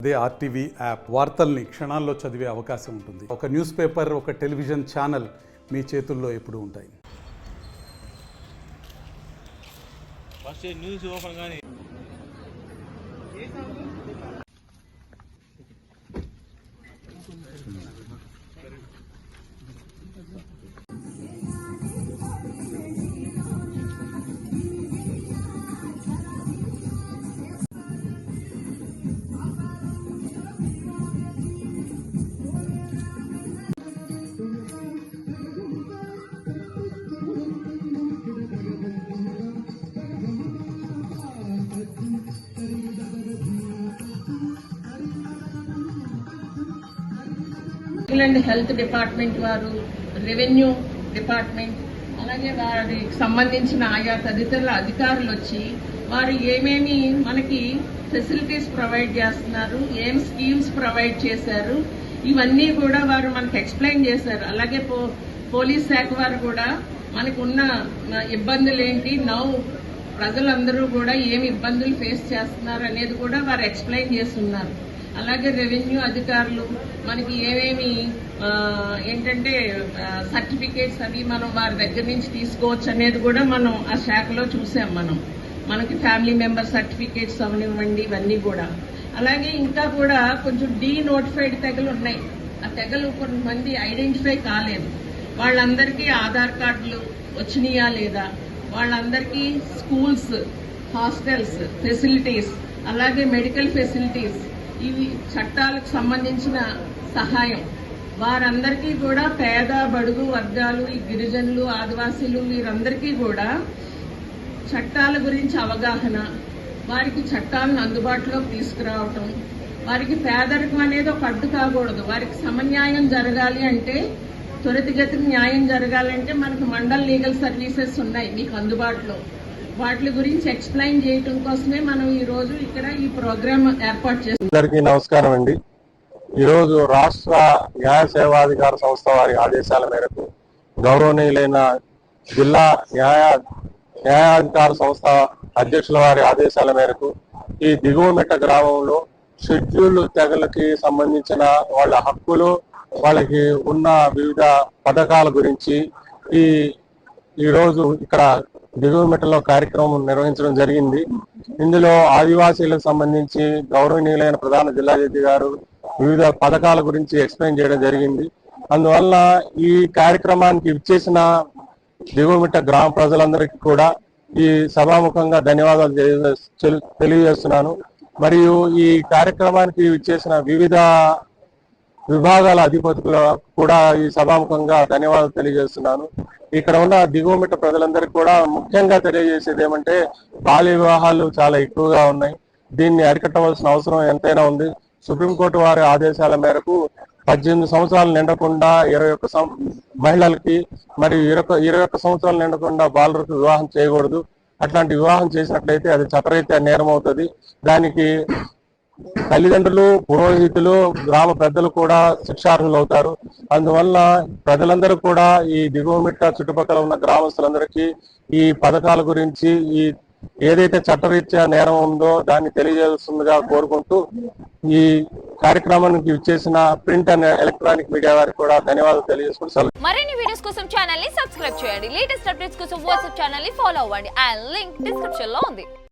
అదే RTV app వార్తల్ని క్షణాల్లో చదివే అవకాశం ఉంటుంది. ఒక న్యూస్ పేపర్, ఒక టెలివిజన్ ఛానల్ మీ చేతుల్లో ఎప్పుడూ ఉంటాయి. న్యూస్ ఓపెన్ కానీ హెల్త్ డిపార్ట్మెంట్ వారు, రెవెన్యూ డిపార్ట్మెంట్, అలాగే వారికి సంబంధించిన ఆయా తదితరుల అధికారులు వచ్చి వారు ఏమేమి మనకి ఫెసిలిటీస్ ప్రొవైడ్ చేస్తున్నారు, ఏం స్కీమ్స్ ప్రొవైడ్ చేశారు, ఇవన్నీ కూడా వారు మనకు ఎక్స్ప్లెయిన్ చేశారు. అలాగే పోలీస్ శాఖ వారు కూడా మనకు ఉన్న ఇబ్బందులు ఏంటి, ప్రజలందరూ కూడా ఏమి ఇబ్బందులు ఫేస్ చేస్తున్నారు అనేది కూడా వారు ఎక్స్ప్లెయిన్ చేస్తున్నారు. అలాగే రెవెన్యూ అధికారులు మనకి ఏమేమి ఏంటంటే సర్టిఫికేట్స్ అవి మనం వారి దగ్గర నుంచి తీసుకోవచ్చు అనేది కూడా మనం ఆ శాఖలో చూసాం. మనకి ఫ్యామిలీ మెంబర్ సర్టిఫికేట్స్ అవనివ్వండి, ఇవన్నీ కూడా. అలాగే ఇంకా కూడా కొంచెం నోటిఫైడ్ తెగలు ఉన్నాయి. ఆ తెగలు కొంతమంది ఐడెంటిఫై కాలేదు. వాళ్ళందరికీ ఆధార్ కార్డులు వచ్చినాయా లేదా, వాళ్ళందరికీ స్కూల్స్, హాస్టల్స్ ఫెసిలిటీస్, అలాగే మెడికల్ ఫెసిలిటీస్, ఇవి చట్టాలకు సంబంధించిన సహాయం, వారందరికీ కూడా పేద బడుగు వర్గాలు, ఈ గిరిజనులు, ఆదివాసీలు, వీరందరికీ కూడా చట్టాల గురించి అవగాహన, వారికి చట్టాలను అందుబాటులోకి తీసుకురావటం, వారికి పేదరికం అనేది ఒక అడ్డు కాకూడదు. వారికి సమన్యాయం జరగాలి అంటే, త్వరితగతిన న్యాయం జరగాలంటే మనకు మండల్ లీగల్ సర్వీసెస్ ఉన్నాయి మీకు అందుబాటులో. వాటి గురించి ఎక్స్ప్లెయిన్ చేయడం కోసమే మనం ఈ రోజు ఇక్కడ ఈ ప్రోగ్రామ్ ఏర్పాటు చేస్తాం. అందరికీ నమస్కారం అండి. ఈరోజు రాష్ట్ర న్యాయ సేవాధికార సంస్థ వారి ఆదేశాల మేరకు, గౌరవనీయులైన జిల్లా న్యాయాధికార సంస్థ అధ్యక్షుల వారి ఆదేశాల మేరకు ఈ దిగువమెట్ట గ్రామంలో షెడ్యూల్ తెగలకి సంబంధించిన వాళ్ళ హక్కులు, వాళ్ళకి ఉన్న వివిధ పథకాల గురించి ఈరోజు ఇక్కడ దిగువమెట్టలో కార్యక్రమం నిర్వహించడం జరిగింది. ఇందులో ఆదివాసీలకు సంబంధించి గౌరవనీయులైన ప్రధాన జిల్లా జడ్జి గారు వివిధ పథకాల గురించి ఎక్స్ప్లెయిన్ చేయడం జరిగింది. అందువల్ల ఈ కార్యక్రమానికి ఇచ్చేసిన దిగువమెట్ట గ్రామ ప్రజలందరికీ కూడా ఈ సభాముఖంగా ధన్యవాదాలు తెలియజేస్తున్నాను. మరియు ఈ కార్యక్రమానికి ఇచ్చేసిన వివిధ విభాగాల అధిపతులు కూడా ఈ సభాముఖంగా ధన్యవాదాలు తెలియజేస్తున్నాను. ఇక్కడ ఉన్న దిగువమెట్ట ప్రజలందరికీ కూడా ముఖ్యంగా తెలియజేసేది ఏమంటే, బాల్య వివాహాలు చాలా ఎక్కువగా ఉన్నాయి. దీన్ని అరికట్టవలసిన అవసరం ఎంతైనా ఉంది. సుప్రీంకోర్టు వారి ఆదేశాల మేరకు 18 సంవత్సరాలు నిండకుండా 21 మహిళలకి మరియు 21 సంవత్సరాలు నిండకుండా బాలురకు వివాహం చేయకూడదు. అట్లాంటి వివాహం చేసినట్లయితే అది చట్టరీత్యా నేరం అవుతుంది. దానికి తల్లిదండ్రులు, పురోహితులు, గ్రామ పెద్దలు కూడా శిక్షార్హులు అవుతారు. అందువల్ల ప్రజలందరూ కూడా ఈ దిగువమెట్ట చుట్టుపక్కల ఉన్న గ్రామస్తులందరికీ ఈ పథకాల గురించి, ఈ ఏదైతే చట్టరీత్యా నేరం ఉందో దాన్ని తెలియజేస్తుందిగా కోరుకుంటూ ఈ కార్యక్రమానికి ఇచ్చేసిన ప్రింట్ అండ్ ఎలక్ట్రానిక్ మీడియా వారికి కూడా ధన్యవాదాలు తెలియజేసుకుంటూ మరిన్ని వీడియోస్ కోసం ఛానల్ ని సబ్స్క్రైబ్ చేయండి. లేటెస్ట్ అప్డేట్స్ కోసం వాట్సాప్ ఛానల్ ని ఫాలో అవ్వండి. ఆ లింక్ డిస్క్రిప్షన్ లో ఉంది.